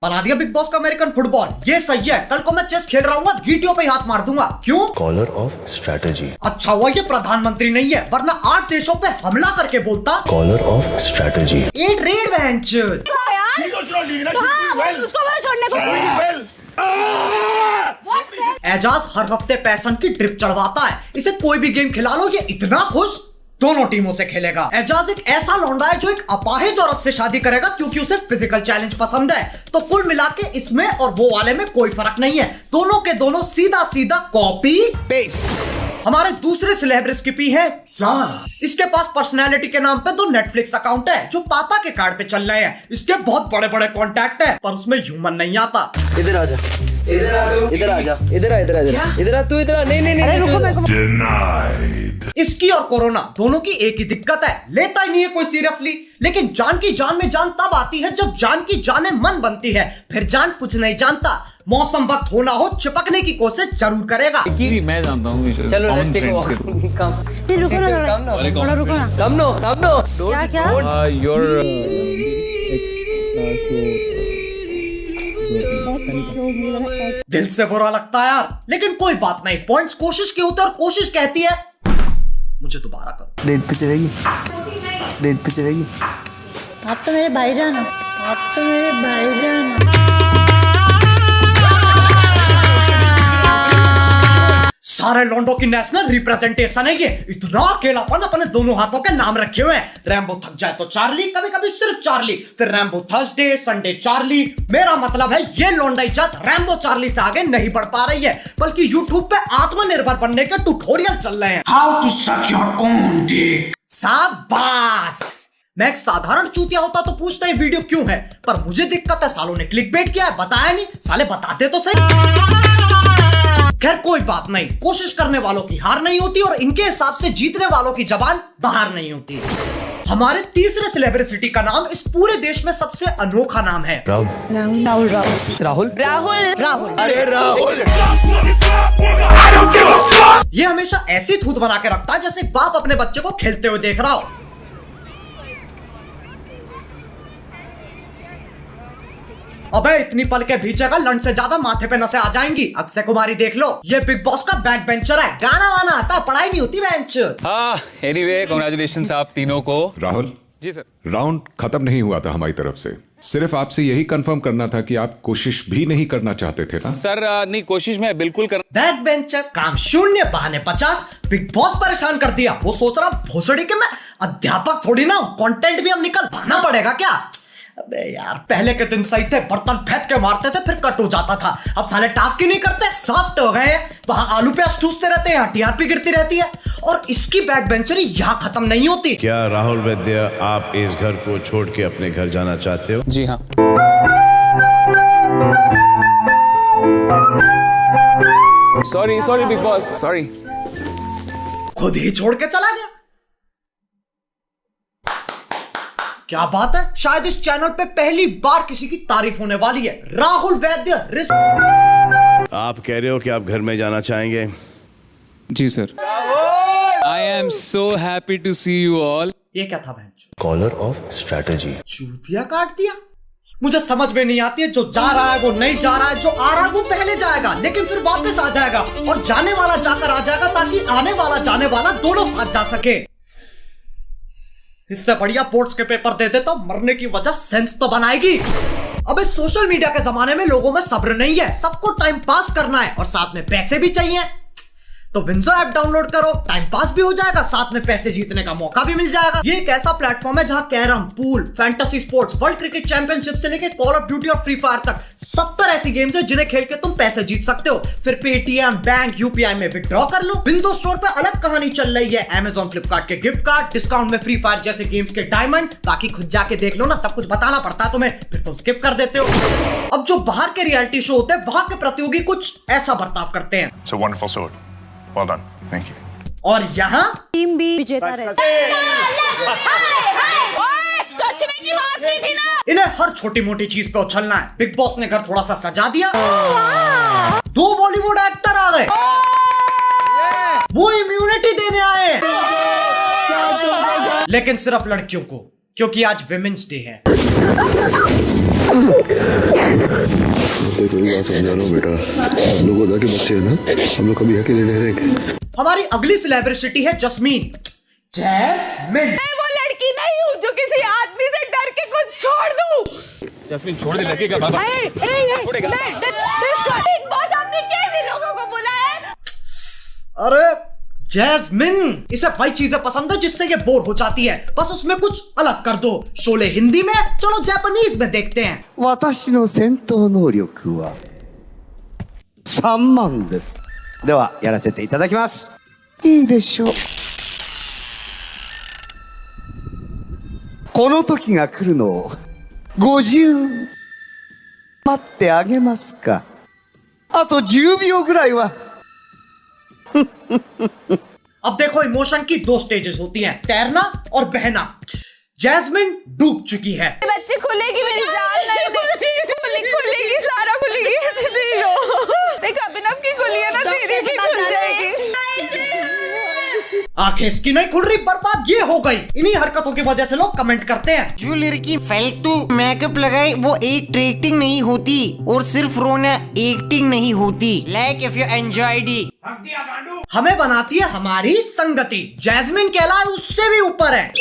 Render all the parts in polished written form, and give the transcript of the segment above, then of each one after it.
बना दिया big boss का अमेरिकन फुटबॉल। ये सही है, कल को मैं चेस खेल रहा हूँ, गीटियों पे हाथ मार दूंगा। क्यों? Collar of strategy. अच्छा हुआ ये प्रधानमंत्री नहीं है, वरना 8 देशों पे हमला करके बोलता collar of strategy. A trade wench. Ejaz हर हफ्ते पैसन की ड्रिप चढ़वाता है, इसे कोई भी गेम खिला लो ये इतना खुश दोनों टीमों से खेलेगा। एजाज एक ऐसा लौंडा है जो एक अपाहिज औरत से शादी करेगा क्योंकि उसे फिजिकल चैलेंज पसंद है। तो कुल मिला के इसमें और वो वाले में कोई फर्क नहीं है, दोनों के दोनों सीधा सीधा कॉपी पेस्ट। हमारे दूसरे सेलेब रेस्किपी है जान। इसके पास पर्सनैलिटी के नाम पे 2 नेटफ्लिक्स अकाउंट है जो पापा के कार्ड पे चल रहे हैं। इसके बहुत बड़े बड़े कॉन्टैक्ट है पर उसमें ह्यूमन नहीं आता। इधर आजा, इधर आजा, इधर आ तू, इधर आ। नहीं रुको, मैं इसकी और कोरोना दोनों की एक ही दिक्कत है, लेता ही नहीं है कोई सीरियसली। लेकिन जान की जान में जान तब आती है जब जान की जाने मन बनती है, फिर जान कुछ नहीं जानता। मौसम वक्त होना हो चिपकने की कोशिश जरूर करेगा। मैं जानता हूँ। चलो रुको ना, कम नो। क्या? दिल से बुरा लगता है यार, लेकिन कोई बात नहीं, पॉइंट्स कोशिश के होते और कोशिश कहती है मुझे दोबारा करो। डेट पे चलेगी। आप तो मेरे भाईजान हो, सारे लोंडो की नेशनल रिप्रेजेंटेशन है ये। इतना अकेलापन अपने दोनों हाथों के नाम रखे हुए हैं। रैम्बो थक जाए तो चार्ली, कभी कभी सिर्फ चार्ली, फिर रैम्बो थर्सडे, संडे चार्ली। मेरा मतलब है ये लोंडा जात रैम्बो चार्ली से आगे नहीं बढ़ पा रही है, बल्कि यूट्यूब पे आत्मनिर्भर बनने के ट्यूटोरियल चल रहे हैं। How to suck your own dick. शाबाश। मैं एक साधारण चूतिया होता तो पूछता ये वीडियो क्यों है, पर मुझे दिक्कत है सालों ने क्लिकबेट किया है, बताया नहीं। साले बताते तो सही। खैर कोई बात नहीं, कोशिश करने वालों की हार नहीं होती और इनके हिसाब से जीतने वालों की जबान बाहर नहीं होती। हमारे तीसरे सेलिब्रिटी का नाम इस पूरे देश में सबसे अनोखा नाम है राहुल। अरे राहुल। ये हमेशा ऐसी थूत बना के रखता है जैसे बाप अपने बच्चे को खेलते हुए देख रहा हो। अबे इतनी पल के भीचेगा लंड से ज्यादा माथे पे नसें आ जाएंगी। अक्षय कुमारी देख लो, ये बिग बॉस का बैक बेंचर है, गाना वाना आता, पढ़ाई नहीं होती बेंच। एनीवे कांग्रेचुलेशंस आप तीनों को। राहुल जी सर। राउंड खत्म नहीं हुआ था हमारी तरफ से, सिर्फ आपसे यही कंफर्म करना था कि आप कोशिश भी नहीं करना चाहते थे ना? सर नहीं, कोशिश मैं बिल्कुल कर। बैक बेंचर, काम शून्य, बहाने 50। बिग बॉस परेशान कर दिया। वो सोच रहा भोसड़ी के मैं अध्यापक थोड़ी ना हूं, कंटेंट भी हम निकलवाना पड़ेगा क्या। अबे यार पहले के दिन सही थे, बर्तन फेंक के मारते थे फिर कट हो जाता था। अब साले टास्क ही नहीं करते, सॉफ्ट हो गए। वहां आलू प्याज ठूसते रहते हैं, टीआरपी गिरती रहती है और इसकी बैक बेंचरी यहाँ खत्म नहीं होती। क्या राहुल वैद्य आप इस घर को छोड़ के अपने घर जाना चाहते हो? जी हाँ। Sorry big boss, sorry. खुद ही छोड़ के चला गया। क्या बात है, शायद इस चैनल पे पहली बार किसी की तारीफ होने वाली है। राहुल वैद्य। आप कह रहे हो कि आप घर में जाना चाहेंगे? जी sir. I am so happy to see you all. ये क्या था बहन? Collar of strategy. चूतिया काट दिया। मुझे समझ में नहीं आती है, जो जा रहा है वो नहीं जा रहा है, जो आ रहा है वो पहले जाएगा लेकिन फिर वापस आ जाएगा और जाने वाला जाकर आ जाएगा ताकि आने वाला जाने वाला दोनों साथ जा सके। इससे बढ़िया बोर्ड्स के पेपर देते तो मरने की वजह सेंस तो बनाएगी। अब इस सोशल मीडिया के जमाने में लोगों में सब्र नहीं है, सबको टाइम पास करना है और साथ में पैसे भी चाहिए। तो विंजो ऐप डाउनलोड करो, टाइम पास भी हो जाएगा, साथ में पैसे जीतने का मौका भी मिल जाएगा। ये एक ऐसा प्लेटफॉर्म है जहां carrom, pool, fantasy sports, world cricket championship से लेकर कॉल ऑफ ड्यूटी और फ्री फायर तक 70 ऐसी गेम्स है जिन्हें खेल के तुम पैसे जीत सकते हो। फिर पेटीएम, बैंक, यूपीआई में विड्रॉ कर लो। विंडो स्टोर पे अलग कहानी चल रही है, अमेजॉन, फ्लिपकार्ट के गिफ्ट कार्ड, डिस्काउंट में फ्री फायर जैसे गेम्स के डायमंड। बाकी खुद जाके देख लो ना, सब कुछ बताना पड़ता है तुम्हें, फिर तुम स्किप कर देते हो। अब जो बाहर के रियलिटी शो होते हैं वहां के प्रतियोगी कुछ ऐसा बर्ताव करते हैं। It's a wonderful sword. Well done. Thank you. और यहाँ टीम भी विजेता रहती इन्हें हर छोटी मोटी चीज पे उछलना है। बिग बॉस ने घर थोड़ा सा सजा दिया, 2 बॉलीवुड एक्टर आ गए, वो इम्यूनिटी देने आए, लेकिन सिर्फ लड़कियों को। क्योंकि आज विमेंस डे है। कोई बात समझाना बेटा, हम लोग उधर के बच्चे हैं ना, हम लोग कभी अकेले नहीं रहेंगे। हमारी अगली सेलिब्रिटी है जस्मीन। जैस्मिन, मैं वो लड़की नहीं हूँ जो किसी आदमी से डर के कुछ छोड़ दूँ। जस्मीन छोड़ दे, लगेगा बाबा। बिग बॉस आपने कैसे लोगों को बुलाया है? अरे जैस्मिन, इसे वही चीजें पसंद है जिससे ये बोर हो जाती है, बस उसमें कुछ अलग कर दो। शोले हिंदी में, चलो जापानीज में देखते हैं। 私の戦闘能力は3万です。ではやらせていただきます。いいでしょう。この時が来るのを50待ってあげますか。あと10秒ぐらいは。अब देखो, इमोशन की दो स्टेजेस होती हैं, तैरना और बहना। जैस्मिन डूब चुकी है। बच्चे खुलेगी मेरी जान नहीं खुलेगी सारा खुलेगी, ऐसे नहीं रो। देख अभिनव की खुली है ना, तेरी भी खुल जाएगी। आंखें इसकी नहीं खुल रही, बर्बाद ये हो गई। इन्हीं हरकतों की वजह से लोग कमेंट करते हैं। जो लड़की फालतू मेकअप लगाए वो एक्टिंग नहीं होती, और सिर्फ रोना एक्टिंग नहीं होती। Like if you enjoyed it. हमें बनाती है हमारी संगति। जैस्मिन के अलावा उससे भी ऊपर है।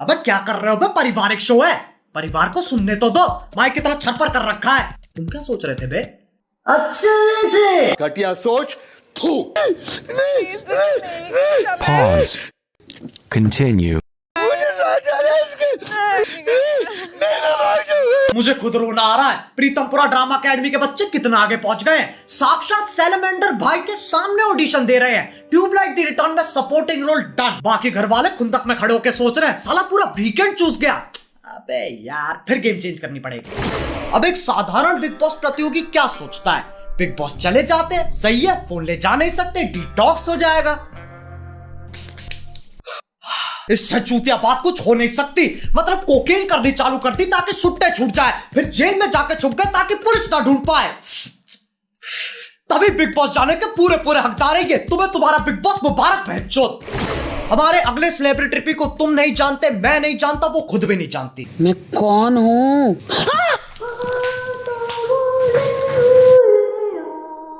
अबे क्या कर रहे हो बे? पारिवारिक शो है, परिवार को सुनने तो दो। माइक की तरह छप्पर कर रखा है। तुम क्या सोच रहे थे बे? अच्छा बेटे, घटिया सोच। थू। Pause. Continue. मुझे खुद रोना आ रहा है। प्रीतमपुरा ड्रामा अकेडमी के बच्चे कितना आगे पहुंच गए हैं। साक्षात सैलमेंडर भाई के सामने ऑडिशन दे रहे हैं। ट्यूबलाइट दी रिटर्न में सपोर्टिंग रोल डन। बाकी घर वाले खुंदक में खड़े होकर सोच रहे हैं, साला पूरा वीकेंड चूस गया। अबे यार, फिर गेम चेंज करनी पड़ेगी। अब एक साधारण बिग बॉस प्रतियोगी क्या सोचता है? बिग बॉस चले जाते हैं, सही है, फोन ले जा नहीं सकते, डिटॉक्स हो जाएगा। इससे चूतिया बात कुछ हो नहीं सकती। मतलब कोकेन करनी चालू कर दी ताकि सुट्टे छूट जाए, फिर जेल में जाकर छुप गए ताकि पुलिस ना ढूंढ पाए। तभी बिग बॉस जाने के पूरे पूरे हकदार है ये। तुम्हें तुम्हारा बिग बॉस मुबारक बहनचोद। हमारे अगले सेलिब्रिटी को तुम नहीं जानते, मैं नहीं जानता, वो खुद भी नहीं जानती। मैं कौन हूँ?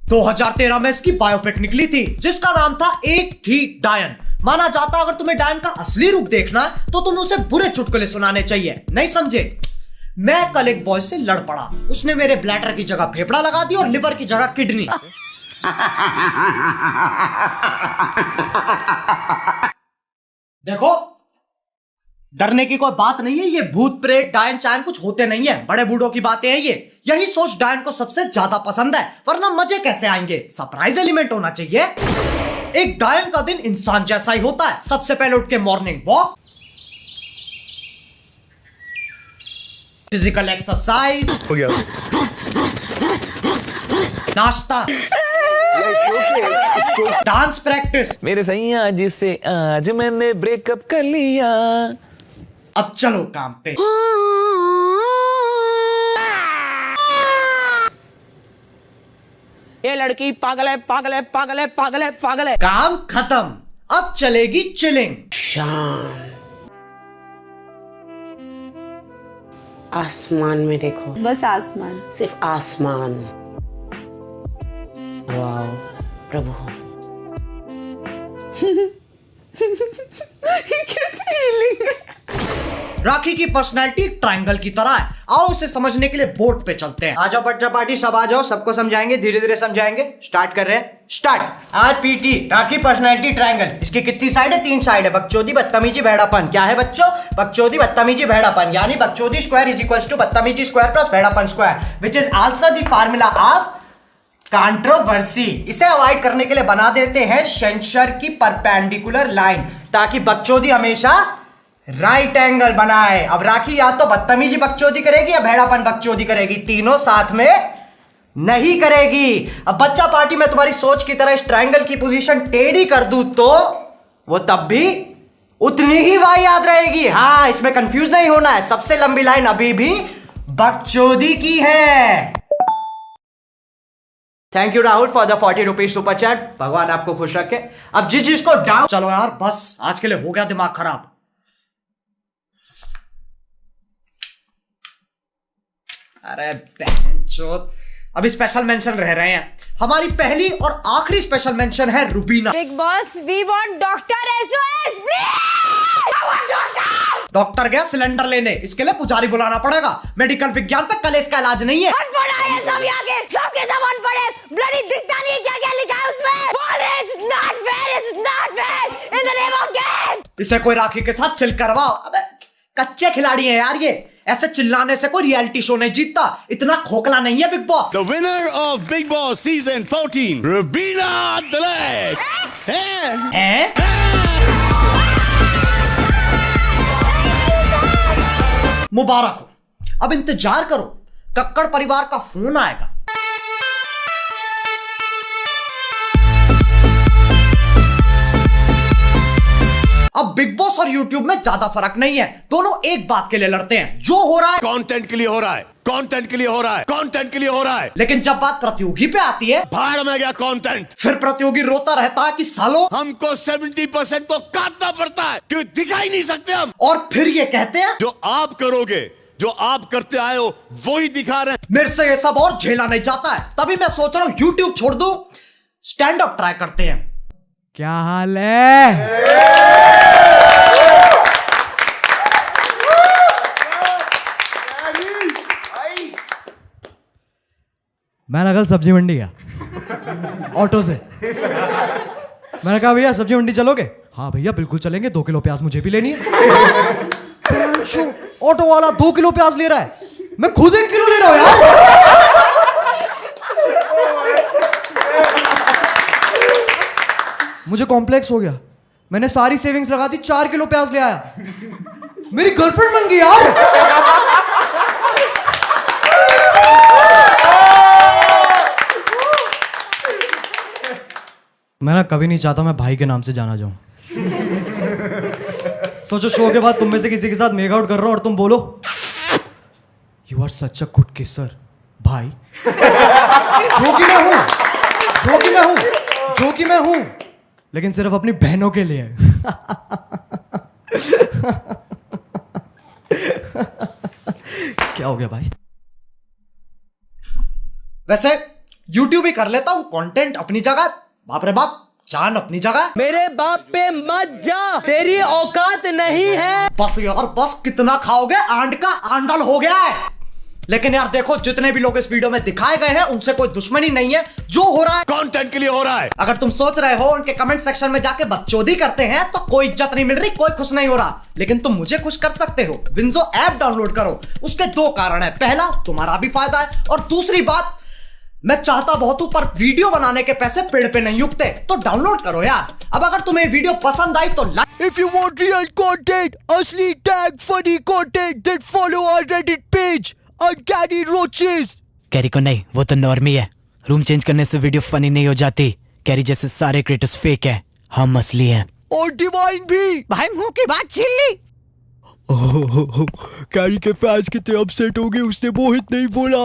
2013 में इसकी बायोपिक निकली थी जिसका नाम था एक थी डायन। माना जाता अगर तुम्हें डायन का असली रूप देखना है तो तुम उसे बुरे चुटकुले सुनाने चाहिए, नहीं समझे? मैं कल एक बॉय से लड़ पड़ा। उसने मेरे ब्लैडर की जगह फेफड़ा लगा दी और लिवर की जगह किडनी। देखो, डरने की कोई बात नहीं है। ये भूत प्रेत डायन चायन कुछ होते नहीं है, बड़े बूढ़ों की बातें हैं ये। यही सोच डायन को सबसे ज्यादा पसंद है, वरना मजे कैसे आएंगे? सरप्राइज एलिमेंट होना चाहिए। एक डायन का दिन इंसान जैसा ही होता है। सबसे पहले उठ के मॉर्निंग वॉक, फिजिकल एक्सरसाइज हो गया, नाश्ता, डांस प्रैक्टिस। मेरे सैया जिससे आज मैंने ब्रेकअप कर लिया। अब चलो काम पे। ये लड़की पागल है पागल है पागल है पागल है पागल है। काम खत्म, अब चलेगी चिलिंग। आसमान में देखो, बस आसमान, सिर्फ आसमान। वाह प्रभु। कैसी फीलिंग है? राखी की पर्सनैलिटी ट्रायंगल की तरह है। आओ उसे समझने के लिए बोर्ड पे चलते हैं। आ जाओ बच्चा पार्टी, सब आ जाओ, सबको समझाएंगे, धीरे धीरे समझाएंगे। स्टार्ट कर रहे हैं, स्टार्ट। RPT, राखी पर्सनैलिटी ट्रायंगल। इसकी कितनी साइड है? 3 साइड है। बकचोदी, बदतमीजी, भेड़ापन। क्या है बच्चों? बकचोदी, बदतमीजी, भेड़ापन। यानी बकचोदी स्क्वायर इज इक्वल टू बदतमीजी स्क्वायर प्लस भेड़ापन square, which is also the formula of controversy. इसे अवॉइड करने के लिए बना देते हैं सेंसर की परपेंडिकुलर लाइन, ताकि बकचोदी हमेशा राइट एंगल बनाए। अब राखी या तो बदतमीजी बकचोदी करेगी या भेड़ापन बकचोदी करेगी, तीनों साथ में नहीं करेगी। अब बच्चा पार्टी में तुम्हारी सोच की तरह इस ट्रायंगल की पोजीशन टेढ़ी कर दूं तो वो तब भी उतनी ही वाई याद रहेगी। हाँ, इसमें कंफ्यूज नहीं होना है। सबसे लंबी लाइन अभी भी बकचोदी की है। Thank you Rahul for the 40 rupees super chat. भगवान आपको खुश रखे। अब जिस चीज को डाउन, चलो यार बस आज के लिए हो गया दिमाग खराब। अरे बहनचोद, अभी स्पेशल मेंशन रह रहे हैं। हमारी पहली और आखिरी स्पेशल मेंशन है Rubina. Bigg Boss we want doctor SOS please. I want doctor. Doctor गया सिलेंडर लेने, इसके लिए पुजारी बुलाना पड़ेगा। मेडिकल विज्ञान पे कलेश का इलाज नहीं है। सब यहाँ के सबके सब अनपढ़, ब्लडी दिखता नहीं क्या क्या लिखा है उसमें। It's not fair, it's not fair in the name of game। इसे कोई राखी के साथ चिल करवाओ। अबे कच्चे खिलाड़ी हैं यार ये, ऐसे चिल्लाने से कोई रियलिटी शो नहीं जीतता। इतना खोखला नहीं है big boss. The winner of Big Boss season 14, Rubina Dalek. हैं? मुबारक हो। अब इंतजार करो, कक्कड़ परिवार का फोन आएगा। अब बिग बॉस और यूट्यूब में ज्यादा फर्क नहीं है, दोनों एक बात के लिए लड़ते हैं। जो हो रहा है कंटेंट के लिए हो रहा है, कंटेंट के लिए हो रहा है, कंटेंट के लिए हो रहा है। लेकिन जब बात प्रतियोगी पे आती है, भाड़ में गया कंटेंट। फिर प्रतियोगी रोता रहता है कि सालों हमको 70% तो काटना पड़ता है क्यों दिखाई नहीं सकते हम। और फिर ये कहते हैं जो आप करोगे, जो आप करते आए हो वही दिखा रहे हैं। मेरे से ये सब और झेला नहीं जाता है, तभी मैं सोच रहा हूं यूट्यूब छोड़ दूं, स्टैंड अप ट्राई करते हैं। क्या हाल है? मैंने कल सब्जी मंडी गया ऑटो से। मैंने कहा भैया सब्जी मंडी चलोगे? हाँ भैया बिल्कुल चलेंगे, 2 किलो प्याज मुझे भी लेनी है। ऑटो वाला 2 किलो प्याज ले रहा है, मैं खुद 1 किलो ले रहा हूं यार। मुझे कॉम्प्लेक्स हो गया, मैंने सारी सेविंग्स लगा दी, 4 किलो प्याज ले आया। मेरी गर्लफ्रेंड बन गई यार। मैं ना कभी नहीं चाहता मैं भाई के नाम से जाना जाऊं। सोचो शो के बाद तुम में से किसी के साथ मेक आउट कर रहा हूं और तुम बोलो you are such a good kisser भाई। जो कि मैं हूं, जो कि मैं हूं, जो कि मैं हूं, लेकिन सिर्फ अपनी बहनों के लिए। क्या हो गया भाई? वैसे यूट्यूब ही कर लेता हूं, कंटेंट अपनी जगह, बाप रे बाप जान अपनी जगह। मेरे बाप पे मत जा, तेरी औकात नहीं है। बस यार बस, कितना खाओगे? आंड का आंडल हो गया है। लेकिन यार देखो, जितने भी लोग इस वीडियो में दिखाए गए हैं उनसे कोई दुश्मनी नहीं है। जो हो रहा है कंटेंट के लिए हो रहा है। अगर तुम सोच रहे हो उनके कमेंट सेक्शन में जाके बकचोदी करते हैं तो कोई इज्जत नहीं मिल रही, कोई खुश नहीं हो रहा, लेकिन तुम मुझे खुश कर सकते हो। विंजो ऐप डाउनलोड करो। उसके 2 कारण है, पहला तुम्हारा भी फायदा है, और दूसरी बात, मैं चाहता बहुत हूं पर वीडियो बनाने के पैसे पेड़ पे नहीं उगते, तो डाउनलोड करो यार। अब अगर तुम्हें वीडियो पसंद आई तो If you want real content, असली tag funny content, then follow our Reddit page, Uncanny Roaches। Carry को नहीं, वो तो नॉर्मी है। रूम चेंज करने से वीडियो फनी नहीं हो जाती। कैरी जैसे सारे क्रिएटर्स फेक है, हम असली हैं। और डिवाइन भी। भाई मुंह की बात छीन ली। कैरी के फैंस कितने अपसेट हो गए, उसने मोहित नहीं बोला।